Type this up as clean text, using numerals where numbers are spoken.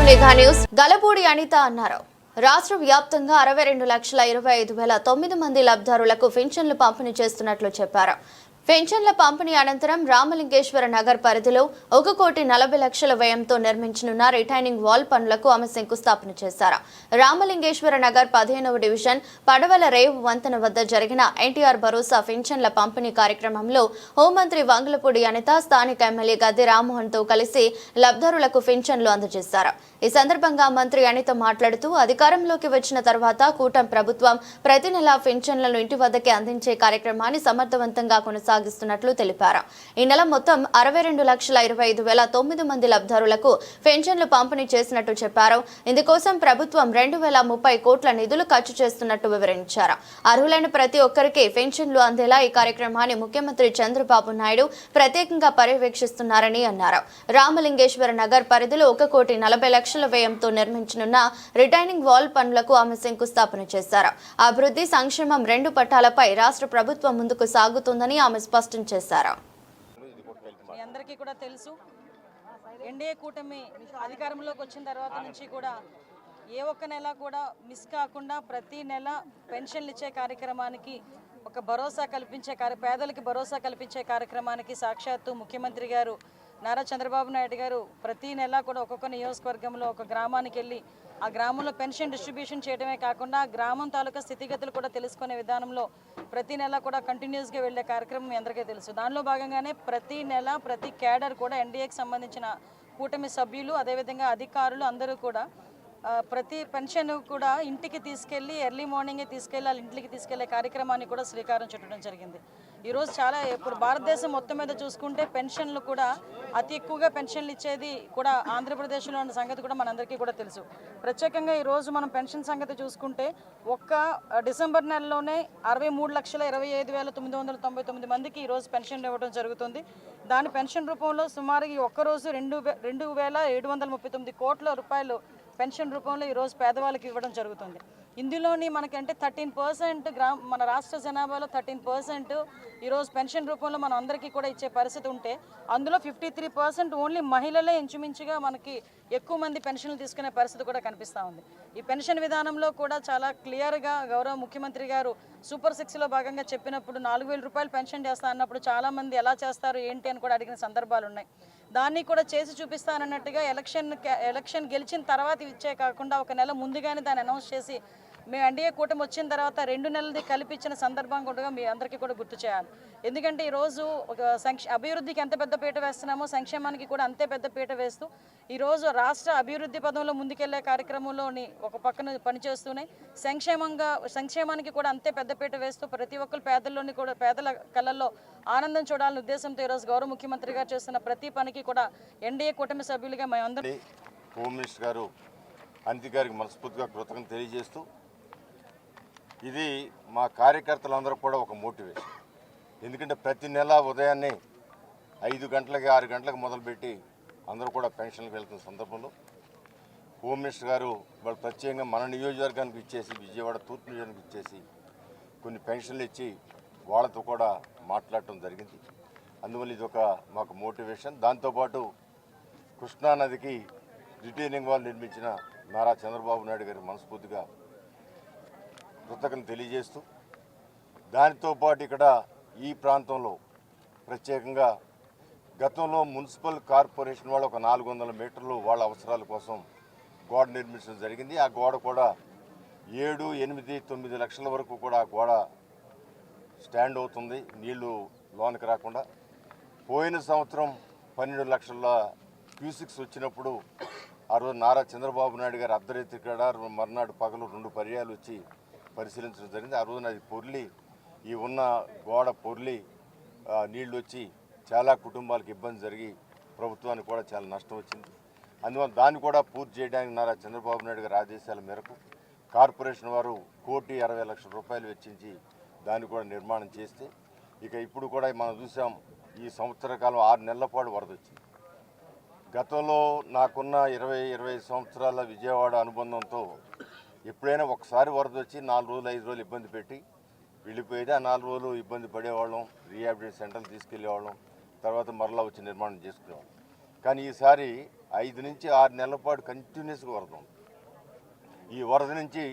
నిఘా న్యూస్. గలపూడి అనిత అన్నారు. రాష్ట్ర వ్యాప్తంగా 62,25,009 మంది లబ్ధిదారులకు పెన్షన్లు పంపిణీ చేస్తున్నట్లు చెప్పారు. పెన్షన్ల పంపిణీ అనంతరం రామలింగేశ్వర నగర్ పరిధిలో 1,40,00,000 వ్యయంతో నిర్మించనున్న రిటైనింగ్ వాల్ పనులకు ఆమె శంకుస్థాపన చేశారు. రామలింగేశ్వర నగర్ 15వ డివిజన్ పడవల రేవు వంతెన వద్ద జరిగిన ఎన్టీఆర్ భరోసా పెన్షన్ల పంపిణీ కార్యక్రమంలో హోంమంత్రి వంగలపూడి అనిత స్థానిక ఎమ్మెల్యే గద్దె రామ్మోహన్ తో కలిసి లబ్ధిదారులకు పెన్షన్లు అందజేశారు. ఈ సందర్భంగా మంత్రి అనిత మాట్లాడుతూ అధికారంలోకి వచ్చిన తర్వాత కూటమి ప్రభుత్వం ప్రతి నెలా పెన్షన్లను ఇంటి వద్దకే అందించే కార్యక్రమాన్ని సమర్థవంతంగా కొనసాగిస్తున్నట్లు తెలిపారు. ఈ నెల మొత్తం 62,25,009 మంది లబ్ధిదారులకు పెన్షన్లు పంపిణీ చేసినట్టు చెప్పారు. ఇందుకోసం ప్రభుత్వం 2,030 కోట్ల నిధులు ఖర్చు చేస్తున్నట్టు వివరించారు. అర్హులైన ప్రతి ఒక్కరికి పెన్షన్లు అందేలా ఈ కార్యక్రమాన్ని ముఖ్యమంత్రి చంద్రబాబు నాయుడు ప్రత్యేకంగా పర్యవేక్షిస్తున్నారని అన్నారు. రామలింగేశ్వర నగర్ పరిధిలో 1,40,00,000 వ్యయంతో నిర్మించనున్న రిటైనింగ్ వాల్ పనులకు ఆమె శంకుస్థాపన చేశారు. అభివృద్ధి సంక్షేమం రెండు పట్టాలపై రాష్ట్ర ప్రభుత్వం ముందుకు సాగుతుందని ఆమె స్పష్టం చేశారు. మీ అందరికీ కూడా తెలుసు, ఎన్డీఏ కూటమి అధికారంలోకి వచ్చిన తర్వాత నుంచి కూడా ఏ ఒక్క నెల కూడా మిస్ కాకుండా ప్రతి నెల పెన్షన్లు ఇచ్చే కార్యక్రమానికి ఒక భరోసా కల్పించే పేదలకి భరోసా కల్పించే కార్యక్రమానికి సాక్షాత్తు ముఖ్యమంత్రి గారు నారా చంద్రబాబు నాయుడు గారు ప్రతి నెల కూడా ఒక్కొక్క నియోజకవర్గంలో ఒక గ్రామానికి వెళ్ళి ఆ గ్రామంలో పెన్షన్ డిస్ట్రిబ్యూషన్ చేయడమే కాకుండా ఆ గ్రామం తాలూకా స్థితిగతులు కూడా తెలుసుకునే విధానంలో ప్రతి నెల కూడా కంటిన్యూస్గా వెళ్ళే కార్యక్రమం మీ అందరికీ తెలుసు. దానిలో భాగంగానే ప్రతి నెల ప్రతి క్యాడర్ కూడా ఎన్డీఏకి సంబంధించిన కూటమి సభ్యులు అదేవిధంగా అధికారులు అందరూ కూడా ప్రతి పెన్షన్ కూడా ఇంటికి తీసుకెళ్ళి ఎర్లీ మార్నింగే తీసుకెళ్ళి వాళ్ళ ఇంటికి తీసుకెళ్లే కార్యక్రమాన్ని కూడా శ్రీకారం చుట్టడం జరిగింది. ఈరోజు చాలా ఇప్పుడు భారతదేశం మొత్తం మీద చూసుకుంటే పెన్షన్లు కూడా అతి ఎక్కువగా పెన్షన్లు ఇచ్చేది కూడా ఆంధ్రప్రదేశ్లో ఉన్న సంగతి కూడా మనందరికీ కూడా తెలుసు. ప్రత్యేకంగా ఈరోజు మనం పెన్షన్ సంగతి చూసుకుంటే ఒక్క డిసెంబర్ నెలలోనే 63,25,999 మందికి ఈరోజు పెన్షన్లు ఇవ్వడం జరుగుతుంది. దాని పెన్షన్ రూపంలో సుమారు ఈ ఒక్కరోజు 2,739 కోట్ల రూపాయలు పెన్షన్ రూపంలో ఈరోజు పేదవాళ్ళకి ఇవ్వడం జరుగుతుంది. ఇందులోని మనకంటే 13% మన రాష్ట్ర జనాభాలో 13% ఈరోజు పెన్షన్ రూపంలో మనం అందరికీ కూడా ఇచ్చే పరిస్థితి ఉంటే అందులో 53% ఓన్లీ మహిళలే ఇంచుమించుగా మనకి ఎక్కువ మంది పెన్షన్లు తీసుకునే పరిస్థితి కూడా కనిపిస్తూ ఉంది. ఈ పెన్షన్ విధానంలో కూడా చాలా క్లియర్గా గౌరవ ముఖ్యమంత్రి గారు సూపర్ 6లో భాగంగా చెప్పినప్పుడు 4,000 రూపాయలు పెన్షన్ చేస్తా అన్నప్పుడు చాలామంది ఎలా చేస్తారు ఏంటి అని కూడా అడిగిన సందర్భాలు ఉన్నాయి. దాన్ని కూడా చేసి చూపిస్తానన్నట్టుగా ఎలక్షన్ గెలిచిన తర్వాత ఇచ్చే కాకుండా ఒక నెల ముందుగానే దాన్ని అనౌన్స్ చేసి మేము ఎన్డీఏ కూటమి వచ్చిన తర్వాత 2 నెలలది కలిపించిన సందర్భం కూడా మీ అందరికీ కూడా గుర్తు చేయాలి. ఎందుకంటే ఈరోజు ఒక అభివృద్ధికి ఎంత పెద్ద పీట వేస్తున్నామో సంక్షేమానికి కూడా అంతే పెద్ద పీట వేస్తూ ఈరోజు రాష్ట్ర అభివృద్ధి పదంలో ముందుకెళ్లే కార్యక్రమంలోని ఒక పక్కన పనిచేస్తూనే సంక్షేమానికి కూడా అంతే పెద్ద పీట వేస్తూ ప్రతి ఒక్కరు పేదల్లోని కూడా పేదల కళ్ళల్లో ఆనందం చూడాలనే ఉద్దేశంతో ఈరోజు గౌరవ ముఖ్యమంత్రి గారు చేస్తున్న ప్రతి పనికి కూడా ఎన్డీఏ కూటమి సభ్యులుగా మేమందరం హోమ్ మినిస్టర్ గారు అనిత గారికి మనస్ఫూర్తిగా కృతజ్ఞతలు తెలియజేస్తూ ఇది మా కార్యకర్తలందరూ కూడా ఒక మోటివేషన్. ఎందుకంటే ప్రతి నెల ఉదయాన్నే 5 గంటలకి 6 గంటలకు మొదలుపెట్టి అందరూ కూడా పెన్షన్లకు వెళ్తున్న సందర్భంలో హోమ్ మినిస్టర్ గారు వాళ్ళు ప్రత్యేకంగా మన నియోజకవర్గానికి ఇచ్చేసి విజయవాడ తూర్పు నియోజకవర్గానికి ఇచ్చేసి కొన్ని పెన్షన్లు ఇచ్చి వాళ్ళతో కూడా మాట్లాడటం జరిగింది. అందువల్ల ఇది ఒక మాకు మోటివేషన్. దాంతోపాటు కృష్ణానదికి రిటైనింగ్ వాల్ నిర్మించిన నారా చంద్రబాబు నాయుడు గారి మనస్ఫూర్తిగా కృతజ్ఞతలు తెలియజేస్తూ దానితో పాటు ఇక్కడ ఈ ప్రాంతంలో ప్రత్యేకంగా గతంలో మున్సిపల్ కార్పొరేషన్ వాళ్ళు ఒక 400 మీటర్లు వాళ్ళ అవసరాల కోసం గోడ నిర్మించడం జరిగింది. ఆ గోడ కూడా 7, 8, 9 లక్షల వరకు కూడా ఆ గోడ స్టాండ్ అవుతుంది, నీళ్లు లోనికి రాకుండా. పోయిన సంవత్సరం 12 లక్షల క్యూసిక్స్ వచ్చినప్పుడు ఆ రోజు నారా చంద్రబాబు నాయుడు గారు అర్ధరాత్రి కాడ మర్నాడు పగలు 2 పర్యాలు వచ్చి పరిశీలించడం జరిగింది. ఆ రోజున అది పొర్లి ఈ ఉన్న గోడ పొర్లి నీళ్లు వచ్చి చాలా కుటుంబాలకు ఇబ్బంది జరిగి ప్రభుత్వానికి కూడా చాలా నష్టం వచ్చింది. అందువల్ల దాన్ని కూడా పూర్తి చేయడానికి నారా చంద్రబాబు నాయుడు గారి ఆదేశాల మేరకు కార్పొరేషన్ వారు 1,60,00,000 రూపాయలు వెచ్చించి దాన్ని కూడా నిర్మాణం చేస్తే ఇక ఇప్పుడు కూడా మనం చూసాం ఈ సంవత్సర కాలం 6 నెలల పాటు వరద వచ్చింది. గతంలో నాకున్న 20-25 సంవత్సరాల విజయవాడ అనుబంధంతో ఎప్పుడైనా ఒకసారి వరద వచ్చి 4 రోజులు 5 రోజులు ఇబ్బంది పెట్టి వెళ్ళిపోయేది. ఆ 4 రోజులు ఇబ్బంది పడేవాళ్ళం, రీహాబిలిటేషన్ సెంటర్లు తీసుకెళ్లేవాళ్ళం, తర్వాత మరలా వచ్చి నిర్మాణం చేసుకునేవాళ్ళం. కానీ ఈసారి 5 నుంచి 6 నెలల పాటు కంటిన్యూస్గా వరద ఉంది. ఈ వరద నుంచి